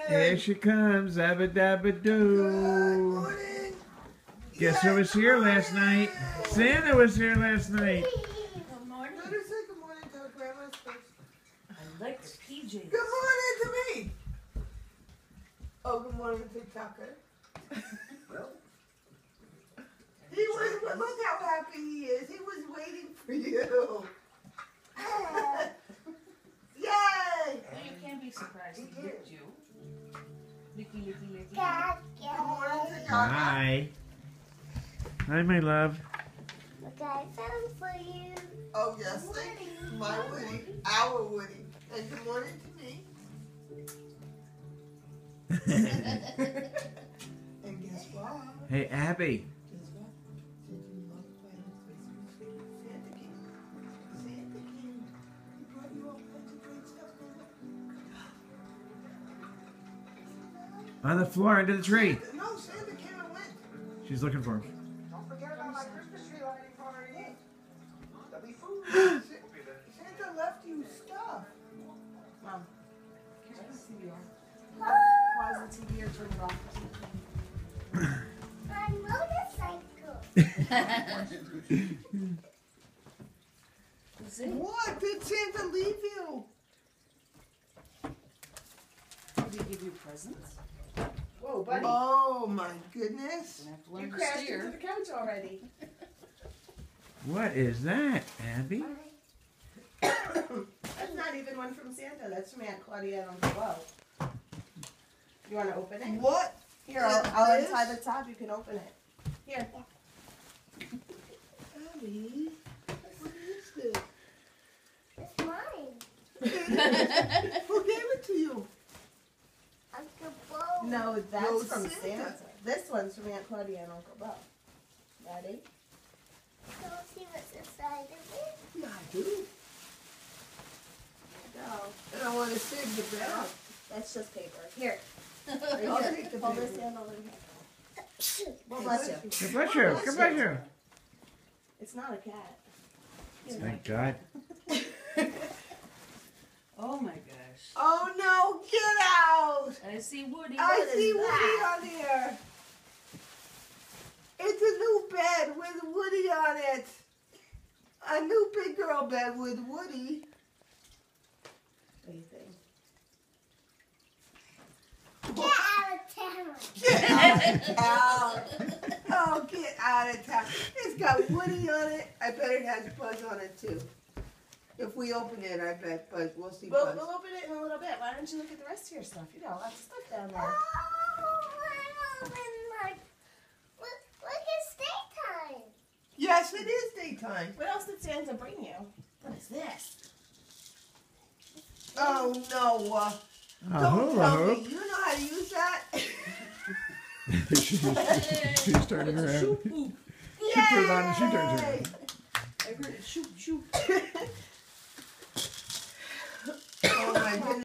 Here she comes, Abba Dabba Doo. Guess who was here last night? Santa was here last night. Good morning. Let her say good morning to her grandma's first. I like the PJs. Good morning to me. Oh, good morning to Tucker. He was, look how happy he is. He was waiting for you. Yay! Well, you can't be surprised he licked you. Licky, licky, licky. Good morning to Tucker. Hi. Hi, my love. Look, I found for you. Oh, yes, thank you. My Woody. Our Woody. And good morning to me. And guess what? Hey, Abby. Guess what? Did you love Christmas? Santa came. Santa came. He brought you all kinds of great stuff. On the floor, under the tree. No, Santa came and went. She's looking for him. Don't forget about my Christmas tree lighting party. There'll be food. Santa left you stuff. Mom, turn the TV on. Pause the TV or turn it off. My motorcycle. Is it? What did Santa leave you? Did he give you presents? Whoa, buddy. Oh my goodness. Gonna have to You learn to crashed steer. into the couch already. What is that, Abby? That's not even one from Santa. That's from Aunt Claudia and Uncle Bo. You want to open it? What? Here, I'll untie the top. You can open it. Here. Abby, what is this? It's mine. Who gave it to you? Uncle Bo. No, that's No, from Santa. Santa. This one's from Aunt Claudia and Uncle Bo. Ready? Don't see what's inside of it. Yeah, I do. Go. And I want to save the bag. That's just paper. Here. I'll Right take the here. Hold this paper. handle in here. Well, bless you. God bless you. God bless you. It's not a cat. Thank God. Oh my gosh. Oh no, get out! I see Woody. I What see is Woody that? on here. It's a new bed with Woody on it. A new big girl bed with Woody. What do you think? Get out of town. Get out! Oh, get out of town. It's got Woody on it. I bet it has Buzz on it too. If we open it, I bet Buzz. We'll see We'll Buzz. open it in a little bit. Why don't you look at the rest of your stuff? You got lots of stuff down there. Oh, I'm open my. Look, it's daytime. Yes, it is daytime. What else did Santa bring you? What is this? Oh no! Oh, Don't hula tell hoop. me. You know how to use that? She's turning around. Shoot, ooh. She put it on and she turns around. Yay! I heard it. Shoot, shoot. Oh my goodness.